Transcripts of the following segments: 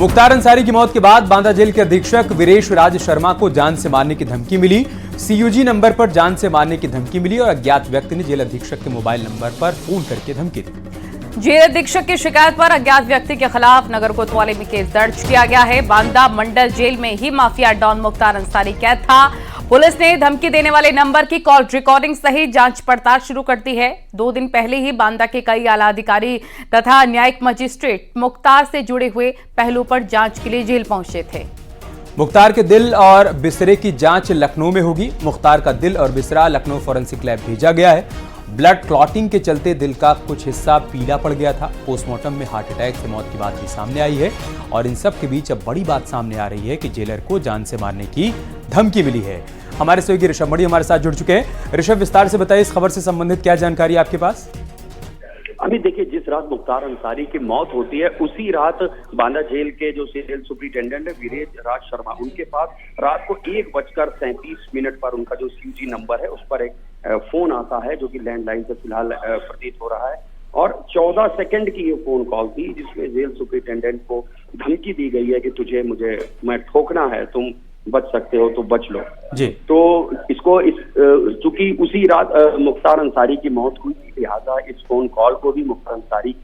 मुख्तार अंसारी की मौत के बाद बांदा जेल के अधीक्षक वीरेश राज शर्मा को जान से मारने की धमकी मिली। सीयूजी नंबर पर जान से मारने की धमकी मिली और अज्ञात व्यक्ति ने जेल अधीक्षक के मोबाइल नंबर पर फोन करके धमकी दी। जेल अधीक्षक की शिकायत पर अज्ञात व्यक्ति के खिलाफ नगर कोतवाली में केस दर्ज किया गया है। बांदा मंडल जेल में ही माफिया डॉन मुख्तार अंसारी कैद था। पुलिस ने धमकी देने वाले नंबर की कॉल रिकॉर्डिंग सहित जांच पड़ताल शुरू कर दी है। 2 दिन पहले ही बांदा के कई आला अधिकारी तथा न्यायिक मजिस्ट्रेट मुख्तार से जुड़े हुए पहलू पर जांच के लिए जेल पहुंचे थे। मुख्तार के दिल और बिस्तरे की जांच लखनऊ में होगी। मुख्तार का दिल और बिस्तरा लखनऊ फॉरेंसिक लैब भेजा गया है। ब्लड क्लॉटिंग के चलते दिल का कुछ हिस्सा पीला पड़ गया था। पोस्टमार्टम में हार्ट अटैक से मौत की बात भी सामने आई है और इन सब के बीच अब बड़ी बात सामने आ रही है कि जेलर को जान से मारने की धमकी मिली है। हमारे सहयोगी ऋषभ मणि हमारे साथ जुड़ चुके हैं। ऋषभ, विस्तार से बताइए इस खबर से संबंधित क्या जानकारी आपके पास? अभी देखिए, जिस रात मुख्तार अंसारी की मौत होती है उसी रात बांदा जेल के जो जेल सुपरिटेंडेंट है वीरेश राज शर्मा, उनके पास रात को 1:37 पर उनका जो सीयूजी नंबर है उस पर एक फोन आता है जो कि लैंडलाइन से फिलहाल प्रतीत हो रहा है और 14 सेकंड की ये फोन कॉल थी जिसमें जेल सुपरिटेंडेंट को धमकी दी गई है कि तुझे मैं ठोकना है, तुम बच सकते हो तो बच लो जी। तो इसको चूंकि उसी रात मुख्तार अंसारी की मौत हुई, लिहाजा इस फोन कॉल को भी मुख्तार अंसारी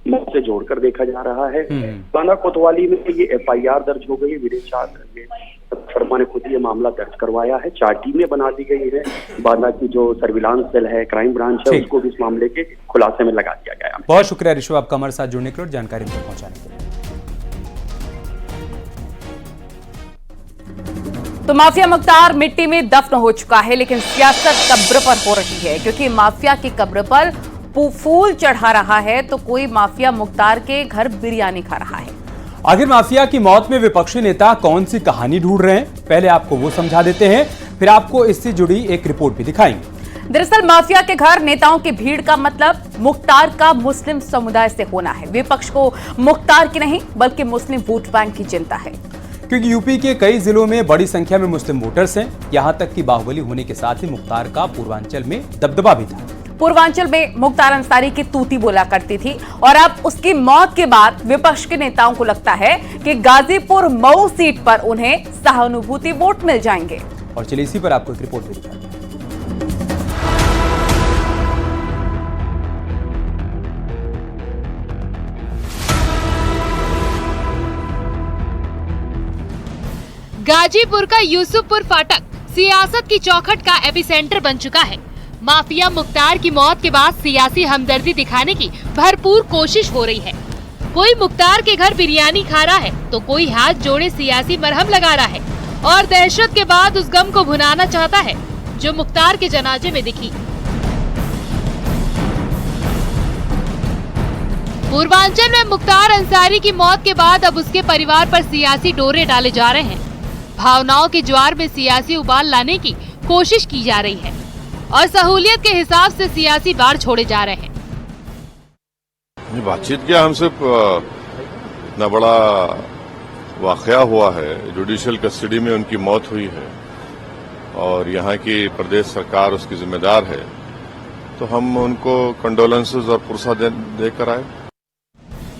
मौत से जोड़कर देखा जा रहा है। बांदा कोतवाली में ये FIR दर्ज हो गई। वीरेश शर्मा ने खुद ये मामला दर्ज करवाया है। 4 टीमें बना दी गई है। बांदा की जो सर्विलांस सेल है, क्राइम ब्रांच है, उसको भी इस मामले के खुलासे में लगा दिया गया है। बहुत शुक्रिया ऋषभ, आपका हमारे साथ जुड़ने के लिए और जानकारी तक पहुंचाने के लिए। तो माफिया मुख्तार मिट्टी में दफन हो चुका है, लेकिन सियासत कब्र पर हो रही है क्योंकि माफिया की कब्र पर फूल चढ़ा रहा है तो कोई माफिया मुख्तार के घर बिरयानी खा रहा है। आखिर माफिया की मौत में विपक्षी नेता कौन सी कहानी ढूंढ रहे हैं, पहले आपको वो समझा देते हैं, फिर आपको इससे जुड़ी एक रिपोर्ट भी दिखाएंगे। दरअसल माफिया के घर नेताओं की भीड़ का मतलब मुख्तार का मुस्लिम समुदाय से होना है। विपक्ष को मुख्तार की नहीं बल्कि मुस्लिम वोट बैंक की चिंता है, क्योंकि यूपी के कई जिलों में बड़ी संख्या में मुस्लिम वोटर्स हैं। यहां तक कि बाहुबली होने के साथ ही मुख्तार का पूर्वांचल में दबदबा भी था। पूर्वांचल में मुख्तार अंसारी की तूती बोला करती थी और अब उसकी मौत के बाद विपक्ष के नेताओं को लगता है कि गाजीपुर मऊ सीट पर उन्हें सहानुभूति वोट मिल जाएंगे। और चलिए इसी पर आपको एक रिपोर्ट भी दिखाते हैं। गाजीपुर का यूसुफपुर फाटक सियासत की चौखट का एपिसेंटर बन चुका है। माफिया मुख्तार की मौत के बाद सियासी हमदर्दी दिखाने की भरपूर कोशिश हो रही है। कोई मुख्तार के घर बिरयानी खा रहा है तो कोई हाथ जोड़े सियासी मरहम लगा रहा है और दहशत के बाद उस गम को भुनाना चाहता है जो मुख्तार के जनाजे में दिखी। पूर्वांचल में मुख्तार अंसारी की मौत के बाद अब उसके परिवार पर सियासी डोरे डाले जा रहे हैं। भावनाओं के ज्वार में सियासी उबाल लाने की कोशिश की जा रही है और सहूलियत के हिसाब से सियासी बाढ़ छोड़े जा रहे हैं। बातचीत किया हमसे न बड़ा वाकया हुआ है, जुडिशियल कस्टडी में उनकी मौत हुई है और यहाँ की प्रदेश सरकार उसकी जिम्मेदार है, तो हम उनको कंडोलेंसेस और पुरसा देकर आए।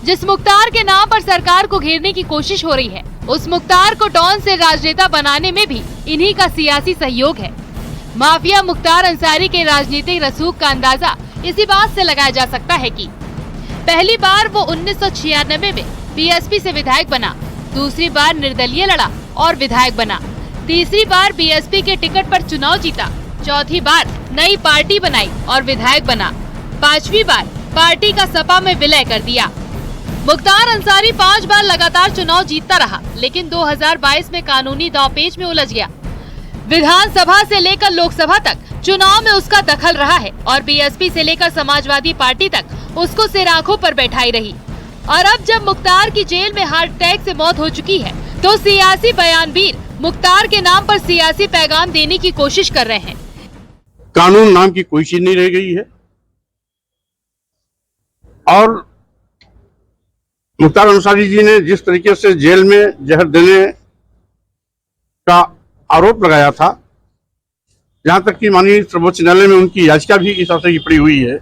जिस मुख्तार के नाम पर सरकार को घेरने की कोशिश हो रही है, उस मुख्तार को डॉन से राजनेता बनाने में भी इन्हीं का सियासी सहयोग है। माफिया मुख्तार अंसारी के राजनीतिक रसूख का अंदाजा इसी बात से लगाया जा सकता है कि पहली बार वो 1996 में बीएसपी से विधायक बना, दूसरी बार निर्दलीय लड़ा और विधायक बना, तीसरी बार बीएसपी के टिकट पर चुनाव जीता, चौथी बार नई पार्टी बनाई और विधायक बना, 5वीं बार पार्टी का सपा में विलय कर दिया। मुख्तार अंसारी 5 बार लगातार चुनाव जीतता रहा, लेकिन 2022 में कानूनी दांवपेच में उलझ गया। विधानसभा से लेकर लोकसभा तक चुनाव में उसका दखल रहा है और बीएसपी से लेकर समाजवादी पार्टी तक उसको सिराखों पर बैठाई रही। और अब जब मुख्तार की जेल में हार्ट अटैक से मौत हो चुकी है तो सियासी बयानवीर मुख्तार के नाम पर सियासी पैगाम देने की कोशिश कर रहे हैं। कानून नाम की कोई चीज नहीं रह गई है और मुख्तार अंसारी जी ने जिस तरीके से जेल में जहर देने का आरोप लगाया था, जहां तक कि माननीय सर्वोच्च न्यायालय में उनकी याचिका भी इस आशय की पड़ी हुई है,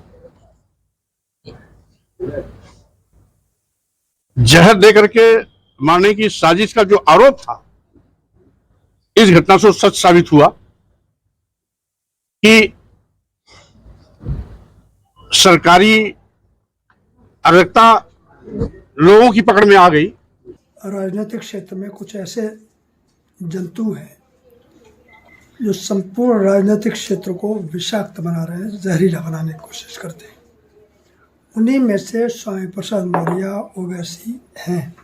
जहर दे करके मारने की साजिश का जो आरोप था, इस घटना से सच साबित हुआ कि सरकारी अराजकता लोगों की पकड़ में आ गई। राजनीतिक क्षेत्र में कुछ ऐसे जंतु हैं जो संपूर्ण राजनीतिक क्षेत्र को विषाक्त बना रहे हैं, जहरीला बनाने की कोशिश करते हैं। उन्हीं में से स्वामी प्रसाद मौर्य ओवैसी हैं।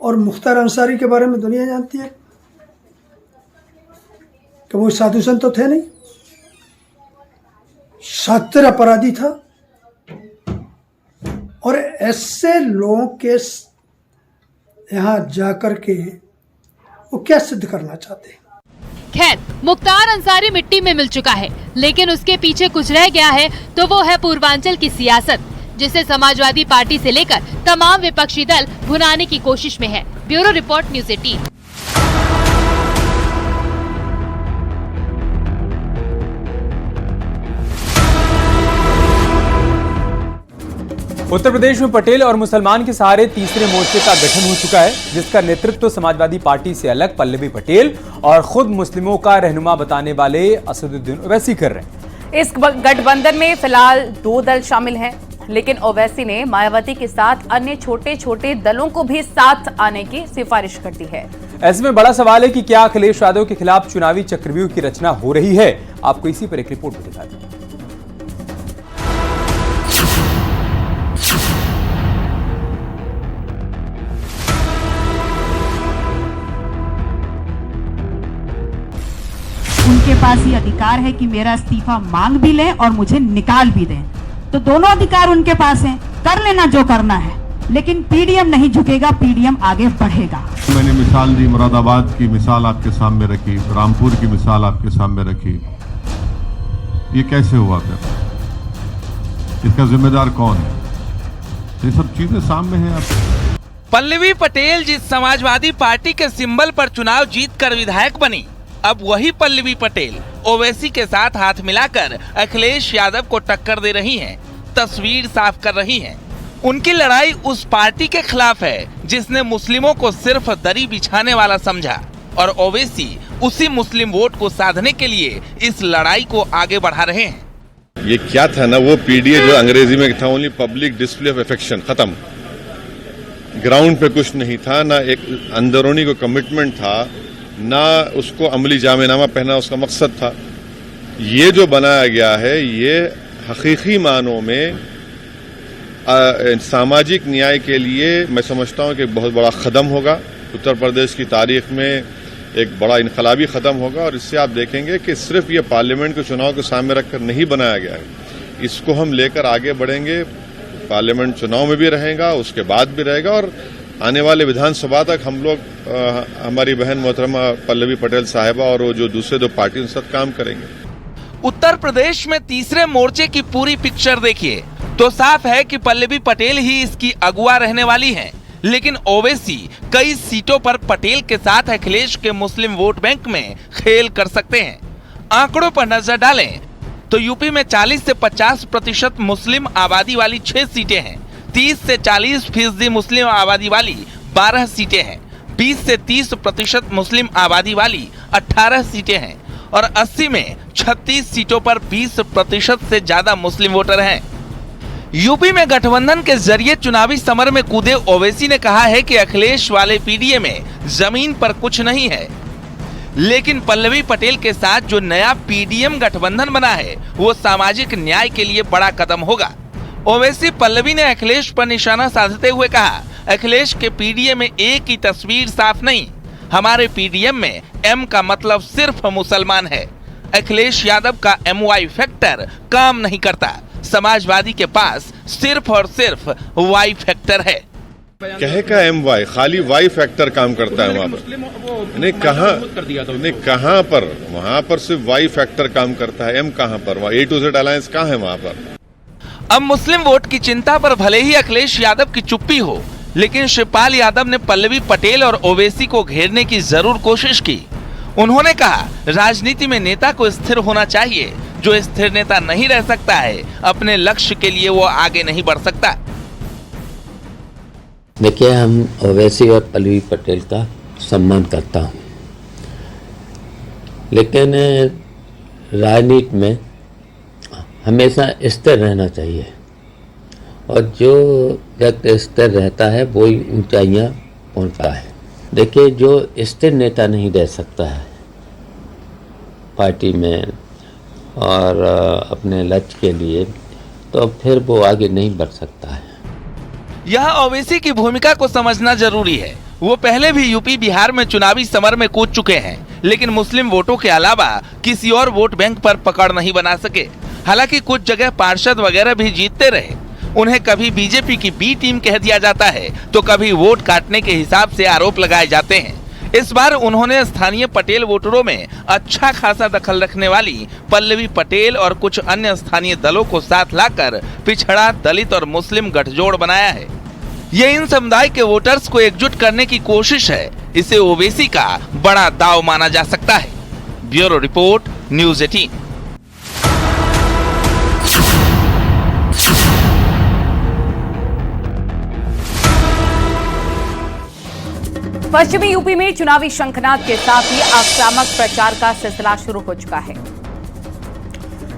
और मुख्तार अंसारी के बारे में दुनिया जानती है कि वो साधु संत तो थे नहीं, शातिर अपराधी था। और ऐसे लोगों के यहाँ जाकर के वो क्या सिद्ध करना चाहते हैं? खैर, मुख्तार अंसारी मिट्टी में मिल चुका है, लेकिन उसके पीछे कुछ रह गया है तो वो है पूर्वांचल की सियासत, जिसे समाजवादी पार्टी से लेकर तमाम विपक्षी दल भुनाने की कोशिश में है। Bureau report, news 18। Uttar Pradesh में पटेल और मुसलमान के सहारे तीसरे मोर्चे का गठन हो चुका है, जिसका नेतृत्व समाजवादी पार्टी से अलग पल्लवी पटेल और खुद मुस्लिमों का रहनुमा बताने वाले असदुद्दीन ओवैसी कर रहे हैं। इस गठबंधन में फिलहाल 2 दल शामिल हैं, लेकिन ओवैसी ने मायावती के साथ अन्य छोटे छोटे दलों को भी साथ आने की सिफारिश कर दी है। ऐसे में बड़ा सवाल है कि क्या अखिलेश यादव के खिलाफ चुनावी चक्रव्यूह की रचना हो रही है। आपको इसी पर एक रिपोर्ट में दिखाते हैं। उनके पास ये अधिकार है कि मेरा इस्तीफा मांग भी लें और मुझे निकाल भी दें, तो दोनों अधिकार उनके पास हैं, कर लेना जो करना है। लेकिन पीडीएम नहीं झुकेगा, पीडीएम आगे बढ़ेगा। मैंने मिसाल दी, मुरादाबाद की मिसाल आपके सामने रखी, रामपुर की मिसाल आपके सामने रखी। ये कैसे हुआ फिर? इसका जिम्मेदार कौन है? ये सब चीजें सामने हैं। आप पल्लवी पटेल जिस समाजवादी पार्टी के सिंबल पर चुनाव जीतकर विधायक बनी, अब वही पल्लवी पटेल ओवैसी के साथ हाथ मिलाकर अखिलेश यादव को टक्कर दे रही हैं, तस्वीर साफ कर रही हैं। उनकी लड़ाई उस पार्टी के खिलाफ है जिसने मुस्लिमों को सिर्फ दरी बिछाने वाला समझा, और ओवैसी उसी मुस्लिम वोट को साधने के लिए इस लड़ाई को आगे बढ़ा रहे हैं। ये क्या था ना, वो पीडीए जो अंग्रेजी में था, only public display of affection, खत्म। ग्राउंड पे कुछ नहीं था, ना एक अंदरूनी को कमिटमेंट था, ना उसको अमली जामेनामा पहना उसका मकसद था। ये जो बनाया गया है, ये हकीकी मानों में सामाजिक न्याय के लिए मैं समझता हूँ कि बहुत बड़ा कदम होगा। उत्तर प्रदेश की तारीख में एक बड़ा इनकलाबी कदम होगा। और इससे आप देखेंगे कि सिर्फ ये पार्लियामेंट के चुनाव को सामने रखकर नहीं बनाया गया है, इसको हम लेकर आगे बढ़ेंगे। पार्लियामेंट चुनाव में भी रहेगा, उसके बाद भी रहेगा, और आने वाले विधानसभा तक हम लोग हमारी बहन मोहतरमा पल्लवी पटेल साहिबा और वो जो दूसरे 2 पार्टी उनके साथ काम करेंगे। उत्तर प्रदेश में तीसरे मोर्चे की पूरी पिक्चर देखिए तो साफ है कि पल्लवी पटेल ही इसकी अगुवा रहने वाली हैं। लेकिन ओवैसी कई सीटों पर पटेल के साथ अखिलेश के मुस्लिम वोट बैंक में खेल कर सकते हैं। आंकड़ों पर नजर डालें तो यूपी में 40 से 50% मुस्लिम आबादी वाली 6 सीटें हैं, 30 से 40% मुस्लिम आबादी वाली 12 सीटें हैं, 20 से 30% मुस्लिम आबादी वाली 18 सीटें हैं, और 80 में 36 सीटों पर 20% से ज्यादा मुस्लिम वोटर हैं। यूपी में गठबंधन के जरिए चुनावी समर में कूदे ओवैसी ने कहा है कि अखिलेश वाले पीडीए में जमीन पर कुछ नहीं है, लेकिन पल्लवी पटेल के साथ जो नया पीडीएम गठबंधन बना है वो सामाजिक न्याय के लिए बड़ा कदम होगा। ओवैसी पल्लवी ने अखिलेश पर निशाना साधते हुए कहा, अखिलेश के पीडीएम में एक की तस्वीर साफ नहीं, हमारे पीडीएम में एम का मतलब सिर्फ मुसलमान है। अखिलेश यादव का MY फैक्टर काम नहीं करता, समाजवादी के पास सिर्फ और सिर्फ Y फैक्टर है। कहे का MY, खाली Y फैक्टर काम करता है वहाँ पर। नहीं कहाँ पर, वहाँ पर सिर्फ Y फैक्टर काम करता है, M कहाँ पर? A to Z अलायंस कहाँ है वहाँ पर? अब मुस्लिम वोट की चिंता पर भले ही अखिलेश यादव की चुप्पी हो, लेकिन शिवपाल यादव ने पल्लवी पटेल और ओवैसी को घेरने की जरूर कोशिश की। उन्होंने कहा, राजनीति में नेता को स्थिर होना चाहिए, जो स्थिर नेता नहीं रह सकता है, अपने लक्ष्य के लिए वो आगे नहीं बढ़ सकता। देखिए, हम ओवैसी और पल्लवी पटेल का सम्मान करता हूँ, लेकिन राजनीति में हमेशा स्थिर रहना चाहिए और जो व्यक्ति स्थिर रहता है वो ही ऊंचाइयाँ पहुँचता है। देखिए, जो स्थिर नेता नहीं रह सकता है पार्टी में और अपने लक्ष्य के लिए, तो फिर वो आगे नहीं बढ़ सकता है। यह ओवैसी की भूमिका को समझना जरूरी है। वो पहले भी यूपी बिहार में चुनावी समर में कूद चुके हैं, लेकिन मुस्लिम वोटों के अलावा किसी और वोट बैंक पर पकड़ नहीं बना सके। हालांकि कुछ जगह पार्षद वगैरह भी जीतते रहे। उन्हें कभी बीजेपी की बी टीम कह दिया जाता है तो कभी वोट काटने के हिसाब से आरोप लगाए जाते हैं। इस बार उन्होंने स्थानीय पटेल वोटरों में अच्छा खासा दखल रखने वाली पल्लवी पटेल और कुछ अन्य स्थानीय दलों को साथ लाकर पिछड़ा, दलित और मुस्लिम गठजोड़ बनाया है। ये इन समुदाय के वोटर्स को एकजुट करने की कोशिश है। इसे ओवैसी का बड़ा दाव माना जा सकता है। Bureau report, news 18। पश्चिमी यूपी में चुनावी शंखनाद के साथ ही आक्रामक प्रचार का सिलसिला शुरू हो चुका है।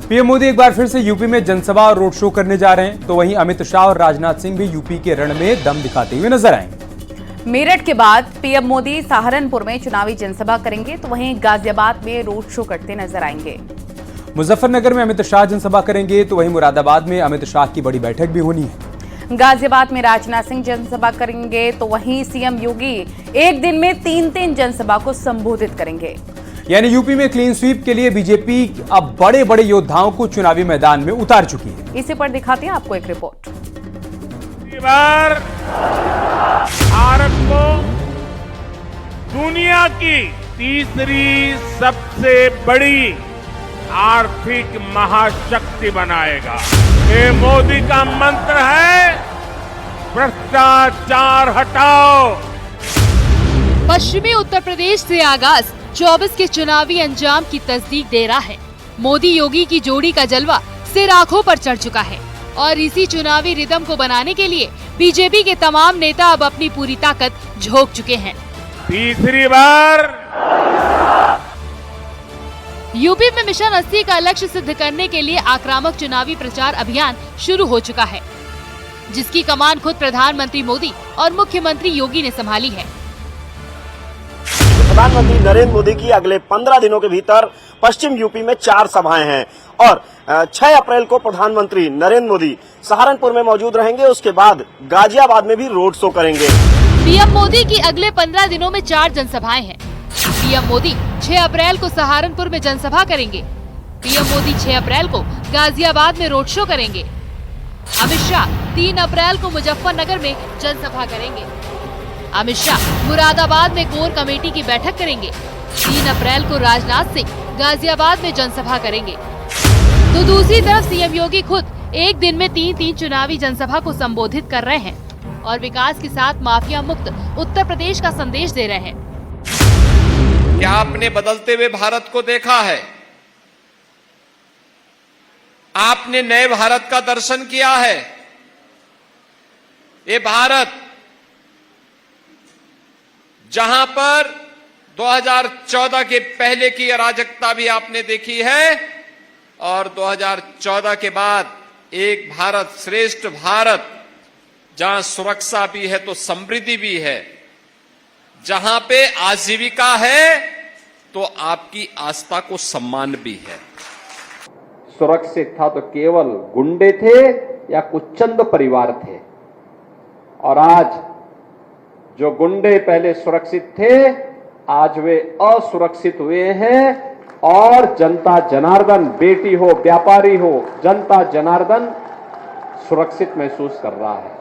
पीएम मोदी एक बार फिर से यूपी में जनसभा और रोड शो करने जा रहे हैं, तो वहीं अमित शाह और राजनाथ सिंह भी यूपी के रण में दम दिखाते हुए नजर आएंगे। मेरठ के बाद पीएम मोदी सहारनपुर में चुनावी जनसभा करेंगे, तो वहीं गाजियाबाद में रोड शो करते नजर आएंगे। मुजफ्फरनगर में अमित शाह जनसभा करेंगे, तो वहीं मुरादाबाद में अमित शाह की बड़ी बैठक भी होनी है। गाजियाबाद में राजनाथ सिंह जनसभा करेंगे, तो वहीं सीएम योगी एक दिन में 3 जनसभा को संबोधित करेंगे। यानी यूपी में क्लीन स्वीप के लिए बीजेपी अब बड़े बड़े योद्धाओं को चुनावी मैदान में उतार चुकी है। इसी पर दिखाते हैं आपको एक रिपोर्ट। भारत को दुनिया की तीसरी सबसे बड़ी आर्थिक महाशक्ति बनाएगा। ये मोदी का मंत्र है, भ्रष्टाचार हटाओ। पश्चिमी उत्तर प्रदेश से आगाज 24 के चुनावी अंजाम की तस्दीक दे रहा है। मोदी योगी की जोड़ी का जलवा सिर आंखों पर चढ़ चुका है और इसी चुनावी रिदम को बनाने के लिए बीजेपी के तमाम नेता अब अपनी पूरी ताकत झोंक चुके हैं। तीसरी बार यूपी में मिशन 80 का लक्ष्य सिद्ध करने के लिए आक्रामक चुनावी प्रचार अभियान शुरू हो चुका है, जिसकी कमान खुद प्रधानमंत्री मोदी और मुख्यमंत्री योगी ने संभाली है। प्रधानमंत्री नरेंद्र मोदी की अगले 15 दिनों के भीतर पश्चिम यूपी में 4 सभाएं हैं और 6 अप्रैल को प्रधानमंत्री नरेंद्र मोदी सहारनपुर में मौजूद रहेंगे। उसके बाद गाजियाबाद में भी रोड शो करेंगे। पीएम मोदी की अगले 15 दिनों में 4 जनसभाएं हैं। पीएम मोदी 6 अप्रैल को सहारनपुर में जनसभा करेंगे। पीएम मोदी 6 अप्रैल को गाजियाबाद में रोड शो करेंगे। अमित शाह 3 अप्रैल को मुजफ्फरनगर में जनसभा करेंगे। अमित शाह मुरादाबाद में कोर कमेटी की बैठक करेंगे। 3 अप्रैल को राजनाथ सिंह गाजियाबाद में जनसभा करेंगे। तो दूसरी तरफ सीएम योगी खुद एक दिन में 3 चुनावी जनसभा को संबोधित कर रहे हैं और विकास के साथ माफिया मुक्त उत्तर प्रदेश का संदेश दे रहे हैं। क्या आपने बदलते हुए भारत को देखा है? आपने नए भारत का दर्शन किया है? ये भारत जहां पर 2014 के पहले की अराजकता भी आपने देखी है और 2014 के बाद एक भारत श्रेष्ठ भारत, जहां सुरक्षा भी है तो समृद्धि भी है, जहां पे आजीविका है तो आपकी आस्था को सम्मान भी है। सुरक्षित था तो केवल गुंडे थे या कुछ चंद परिवार थे, और आज जो गुंडे पहले सुरक्षित थे आज वे असुरक्षित हुए हैं और जनता जनार्दन, बेटी हो व्यापारी हो, जनता जनार्दन सुरक्षित महसूस कर रहा है।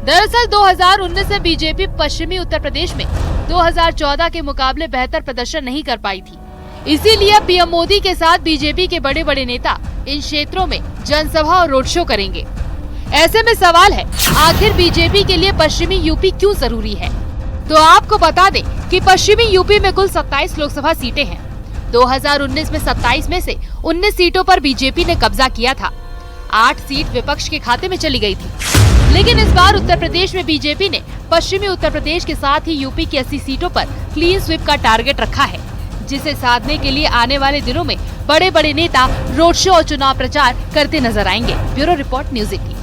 दरअसल 2019 में बीजेपी पश्चिमी उत्तर प्रदेश में 2014 के मुकाबले बेहतर प्रदर्शन नहीं कर पाई थी। इसीलिए पीएम मोदी के साथ बीजेपी के बड़े बड़े नेता इन क्षेत्रों में जनसभा और रोड शो करेंगे। ऐसे में सवाल है, आखिर बीजेपी के लिए पश्चिमी यूपी क्यों जरूरी है? तो आपको बता दें कि पश्चिमी यूपी में कुल 27 लोकसभा सीटें हैं। 2019 में 27 में से 19 सीटों पर बीजेपी ने कब्जा किया था। 8 सीट विपक्ष के खाते में चली गई थी। लेकिन इस बार उत्तर प्रदेश में बीजेपी ने पश्चिमी उत्तर प्रदेश के साथ ही यूपी की 80 सीटों पर क्लीन स्वीप का टारगेट रखा है, जिसे साधने के लिए आने वाले दिनों में बड़े बड़े नेता रोड शो और चुनाव प्रचार करते नजर आएंगे। Bureau report, news 18।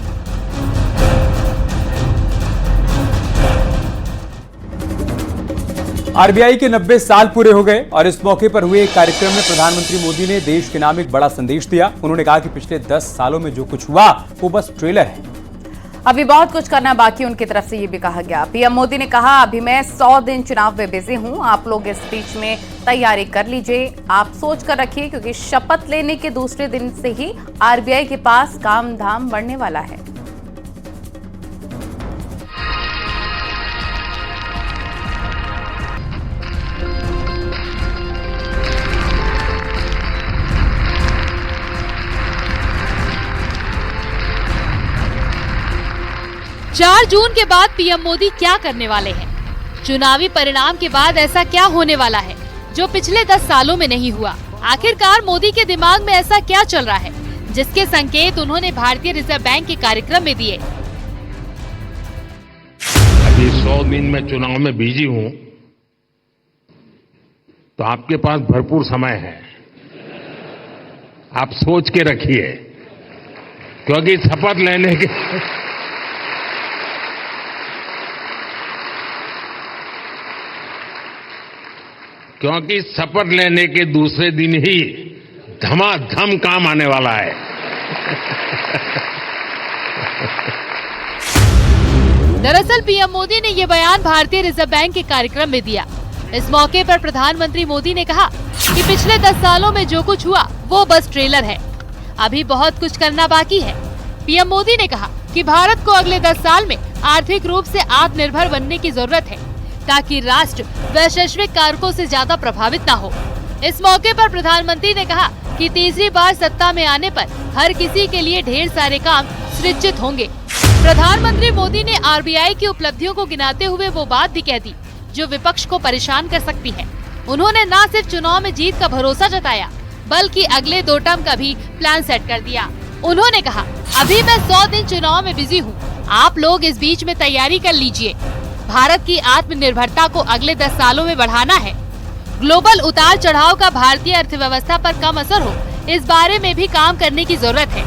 आरबीआई के 90 साल पूरे हो गए और इस मौके पर हुए एक कार्यक्रम में प्रधानमंत्री मोदी ने देश के नाम एक बड़ा संदेश दिया। उन्होंने कहा कि पिछले 10 सालों में जो कुछ हुआ वो बस ट्रेलर है, अभी बहुत कुछ करना बाकी। उनकी तरफ से ये भी कहा गया। पीएम मोदी ने कहा, अभी मैं 100 दिन चुनाव में बिजी हूं, आप लोग इस बीच में तैयारी कर लीजिए, आप सोच कर रखिए, क्योंकि शपथ लेने के दूसरे दिन से ही आरबीआई के पास काम धाम बढ़ने वाला है। चार जून के बाद पीएम मोदी क्या करने वाले हैं? चुनावी परिणाम के बाद ऐसा क्या होने वाला है जो पिछले 10 सालों में नहीं हुआ? आखिरकार मोदी के दिमाग में ऐसा क्या चल रहा है जिसके संकेत उन्होंने भारतीय रिजर्व बैंक के कार्यक्रम में दिए? अभी 100 दिन में चुनाव में बिजी हूं, तो आपके पास भरपूर समय है, आप सोच के रखिए, क्योंकि शपथ लेने के दूसरे दिन ही धमाधम काम आने वाला है। दरअसल पीएम मोदी ने ये बयान भारतीय रिजर्व बैंक के कार्यक्रम में दिया। इस मौके पर प्रधानमंत्री मोदी ने कहा कि पिछले 10 सालों में जो कुछ हुआ वो बस ट्रेलर है, अभी बहुत कुछ करना बाकी है। पीएम मोदी ने कहा कि भारत को अगले 10 साल में आर्थिक रूप से आत्मनिर्भर बनने की जरूरत है, ताकि राष्ट्र वैश्विक कारकों से ज्यादा प्रभावित न हो। इस मौके पर प्रधानमंत्री ने कहा कि तीसरी बार सत्ता में आने पर हर किसी के लिए ढेर सारे काम सृजित होंगे। प्रधानमंत्री मोदी ने आरबीआई की उपलब्धियों को गिनाते हुए वो बात भी कह दी जो विपक्ष को परेशान कर सकती है। उन्होंने न सिर्फ चुनाव में जीत का भरोसा जताया, बल्कि अगले 2 टर्म का भी प्लान सेट कर दिया। उन्होंने कहा, अभी मैं 100 दिन चुनाव में बिजी हूँ, आप लोग इस बीच में तैयारी कर लीजिए। भारत की आत्मनिर्भरता को अगले 10 सालों में बढ़ाना है। ग्लोबल उतार चढ़ाव का भारतीय अर्थव्यवस्था पर कम असर हो, इस बारे में भी काम करने की जरूरत है।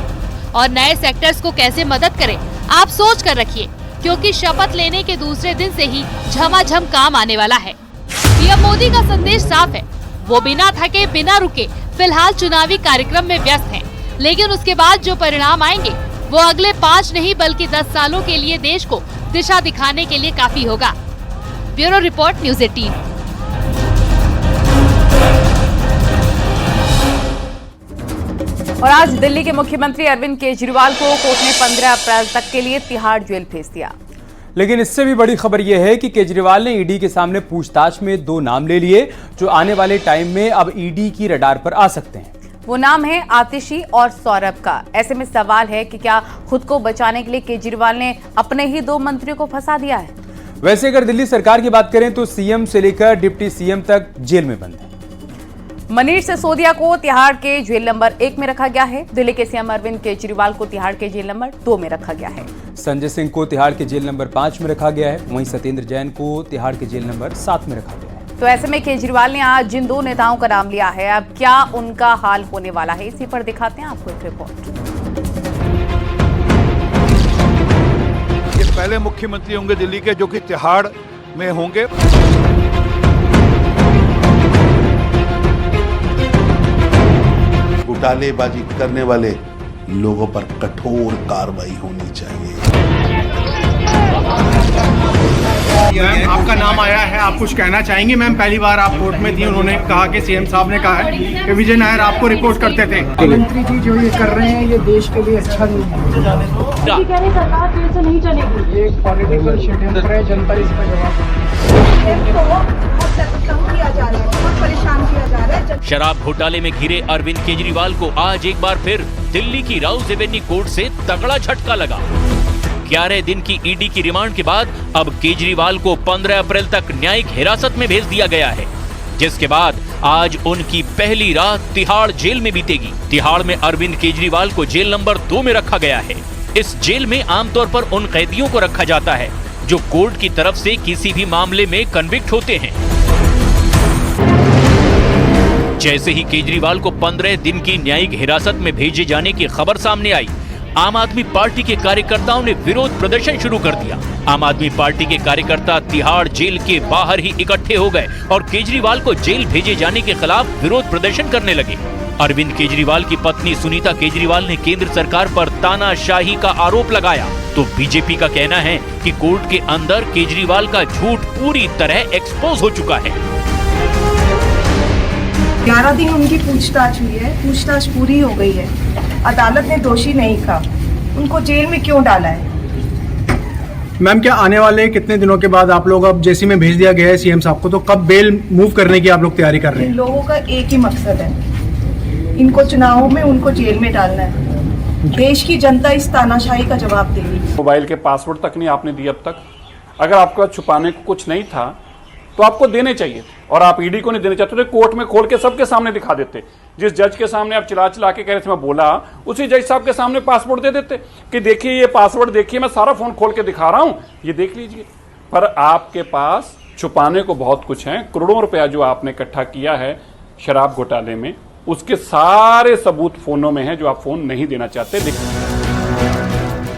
और नए सेक्टर्स को कैसे मदद करें, आप सोच कर रखिए, क्योंकि शपथ लेने के दूसरे दिन से ही झमाझम काम आने वाला है। पीएम मोदी का संदेश साफ है, वो बिना थके बिना रुके फिलहाल चुनावी कार्यक्रम में व्यस्त हैं, लेकिन उसके बाद जो परिणाम आएंगे वो अगले 5 नहीं बल्कि 10 सालों के लिए देश को दिशा दिखाने के लिए काफी होगा। Bureau report, news 18। और आज दिल्ली के मुख्यमंत्री अरविंद केजरीवाल को कोर्ट ने 15 अप्रैल तक के लिए तिहाड़ जेल भेज दिया। लेकिन इससे भी बड़ी खबर यह है कि केजरीवाल ने ईडी के सामने पूछताछ में 2 नाम ले लिए जो आने वाले टाइम में अब ईडी की रडार पर आ सकते हैं। वो नाम है आतिशी और सौरभ का। ऐसे में सवाल है कि क्या खुद को बचाने के लिए केजरीवाल ने अपने ही 2 मंत्रियों को फंसा दिया है? वैसे अगर दिल्ली सरकार की बात करें तो सीएम से लेकर डिप्टी सीएम तक जेल में बंद है। मनीष सिसोदिया को तिहाड़ के जेल नंबर 1 में रखा गया है। दिल्ली के सीएम अरविंद केजरीवाल को तिहाड़ के जेल नंबर 2 में रखा गया है। संजय सिंह को तिहाड़ के जेल नंबर 5 में रखा गया है। वहीं सत्येंद्र जैन को तिहाड़ के जेल नंबर 7 में रखा गया है। तो ऐसे में केजरीवाल ने आज जिन 2 नेताओं का नाम लिया है, अब क्या उनका हाल होने वाला है, इसी पर दिखाते हैं आपको एक रिपोर्ट। ये पहले मुख्यमंत्री होंगे दिल्ली के जो कि तिहाड़ में होंगे। घोटालेबाजी करने वाले लोगों पर कठोर कार्रवाई होनी चाहिए। मैम, आपका नाम आया है, आप कुछ कहना चाहेंगे? मैम, पहली बार आप कोर्ट में थी, उन्होंने कहा कि सीएम साहब ने कहा है कि विजय नायर आपको रिपोर्ट करते थे। मंत्री जी जो ये कर रहे हैं ये देश के लिए अच्छा नहीं है। सरकार देर से नहीं चलेगी, ये पॉलिटिकल षड्यंत्र है, जनता इसका जवाब किया जा रहा है, बहुत परेशान किया जा रहा है। शराब घोटाले में घिरे अरविंद केजरीवाल को आज एक बार फिर दिल्ली की राउज एवेन्यू कोर्ट से तगड़ा झटका लगा। 11 दिन की ईडी की रिमांड के बाद अब केजरीवाल को 15 अप्रैल तक न्यायिक हिरासत में भेज दिया गया है, जिसके बाद आज उनकी पहली रात तिहाड़ जेल में बीतेगी। तिहाड़ में अरविंद केजरीवाल को जेल नंबर 2 में रखा गया है। इस जेल में आमतौर पर उन कैदियों को रखा जाता है जो कोर्ट की तरफ से किसी भी मामले में कन्विक्ट होते हैं। जैसे ही केजरीवाल को 15 दिन की न्यायिक हिरासत में भेजे जाने की खबर सामने आई, आम आदमी पार्टी के कार्यकर्ताओं ने विरोध प्रदर्शन शुरू कर दिया। आम आदमी पार्टी के कार्यकर्ता तिहाड़ जेल के बाहर ही इकट्ठे हो गए और केजरीवाल को जेल भेजे जाने के खिलाफ विरोध प्रदर्शन करने लगे। अरविंद केजरीवाल की पत्नी सुनीता केजरीवाल ने केंद्र सरकार पर तानाशाही का आरोप लगाया, तो बीजेपी का कहना है कि कोर्ट के अंदर केजरीवाल का झूठ पूरी तरह एक्सपोज हो चुका है। 11 दिन उनकी पूछताछ हुई है, पूछताछ पूरी हो गई है, अदालत ने दोषी नहीं कहा, उनको जेल में क्यों डाला है? मैम, क्या आने वाले कितने दिनों के बाद आप लोग, अब जेसी में भेज दिया गया है सीएम साहब को, तो कब बेल मूव करने की आप लोग तैयारी कर रहे हैं? इन लोगों का एक ही मकसद है, इनको चुनावों में उनको जेल में डालना है। देश की जनता इस तानाशाही का जवाब देगी। मोबाइल के पासवर्ड तक नहीं आपने दिए अब तक। अगर आपका छुपाने को कुछ नहीं था तो आपको देने चाहिए थे, और आप ईडी को नहीं देने चाहते थे, कोर्ट में खोल के सबके सामने दिखा देते। जिस जज के सामने आप चिल्ला चिल्ला के कह रहे थे मैं बोला, उसी जज साहब के सामने पासवर्ड दे देते कि देखिए ये पासवर्ड देखिए, मैं सारा फोन खोल के दिखा रहा हूं, ये देख लीजिए। पर आपके पास छुपाने को बहुत कुछ है। करोड़ों रुपया जो आपने इकट्ठा किया है शराब घोटाले में, उसके सारे सबूत फोनों में है जो आप फोन नहीं देना चाहते।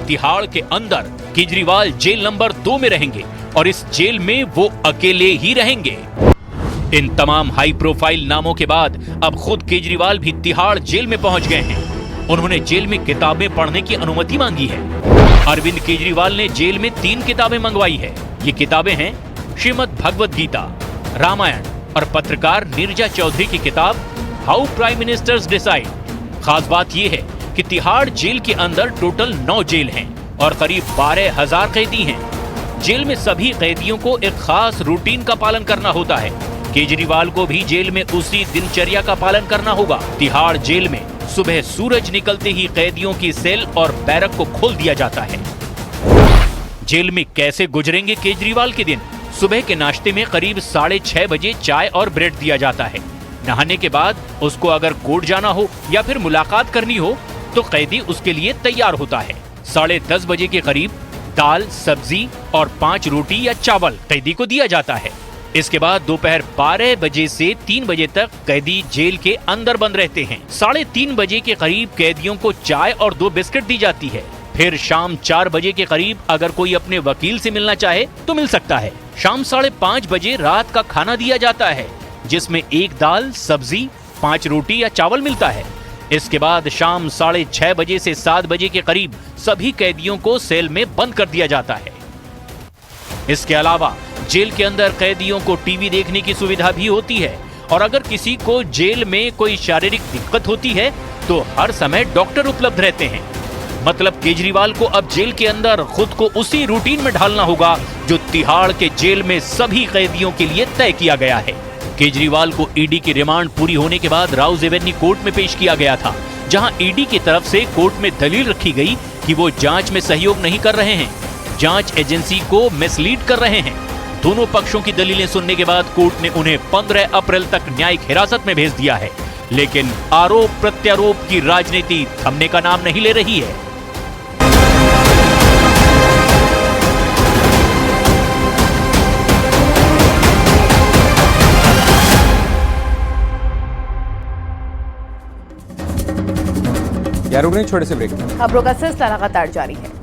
तिहाड़ के अंदर केजरीवाल जेल नंबर 2 में रहेंगे और इस जेल में वो अकेले ही रहेंगे। इन तमाम हाई प्रोफाइल नामों के बाद अब खुद केजरीवाल भी तिहाड़ जेल में पहुंच गए हैं। उन्होंने जेल में किताबें पढ़ने की अनुमति मांगी है। अरविंद केजरीवाल ने जेल में 3 किताबें मंगवाई है। ये किताबें हैं श्रीमद् भगवद गीता, रामायण और पत्रकार नीरजा चौधरी की किताब हाउ प्राइम मिनिस्टर्स डिसाइड। खास बात यह है कि तिहाड़ जेल के अंदर टोटल 9 जेल हैं और करीब 12,000 कैदी हैं। जेल में सभी कैदियों को एक खास रूटीन का पालन करना होता है। केजरीवाल को भी जेल में उसी दिनचर्या का पालन करना होगा। तिहाड़ जेल में सुबह सूरज निकलते ही कैदियों की सेल और बैरक को खोल दिया जाता है। जेल में कैसे गुजरेंगे केजरीवाल के दिन? सुबह के नाश्ते में करीब 6:30 बजे चाय और ब्रेड दिया जाता है। नहाने के बाद उसको अगर कोर्ट जाना हो या फिर मुलाकात करनी हो तो कैदी उसके लिए तैयार होता है। 10:30 बजे के करीब दाल, सब्जी और 5 रोटी या चावल कैदी को दिया जाता है। इसके बाद दोपहर 12 बजे से 3 बजे तक कैदी जेल के अंदर बंद रहते हैं। 3:30 बजे के करीब कैदियों को चाय और 2 बिस्किट दी जाती है। फिर शाम 4 बजे के करीब अगर कोई अपने वकील से मिलना चाहे तो मिल सकता है। शाम 5:30 बजे रात का खाना दिया जाता है, जिसमें 1 दाल, सब्जी, 5 रोटी या चावल मिलता है। इसके बाद शाम 6:30 बजे से 7 बजे के करीब सभी कैदियों को सेल में बंद कर दिया जाता है। इसके अलावा जेल के अंदर कैदियों को टीवी देखने की सुविधा भी होती है और अगर किसी को जेल में कोई शारीरिक दिक्कत होती है तो हर समय डॉक्टर उपलब्ध रहते हैं। मतलब केजरीवाल को अब जेल के अंदर खुद को उसी रूटीन में ढालना होगा जो तिहाड़ के जेल में सभी कैदियों के लिए तय किया गया है। केजरीवाल को ईडी की रिमांड पूरी होने के बाद राउज एवेन्यू कोर्ट में पेश किया गया था, जहां ईडी की तरफ से कोर्ट में दलील रखी गई कि वो जांच में सहयोग नहीं कर रहे हैं, जांच एजेंसी को मिसलीड कर रहे हैं। दोनों पक्षों की दलीलें सुनने के बाद कोर्ट ने उन्हें 15 अप्रैल तक न्यायिक हिरासत में भेज दिया है। लेकिन आरोप प्रत्यारोप की राजनीति थमने का नाम नहीं ले रही है। यार छोटे से ब्रेक। खबरों का सिलसिला लगातार जारी है।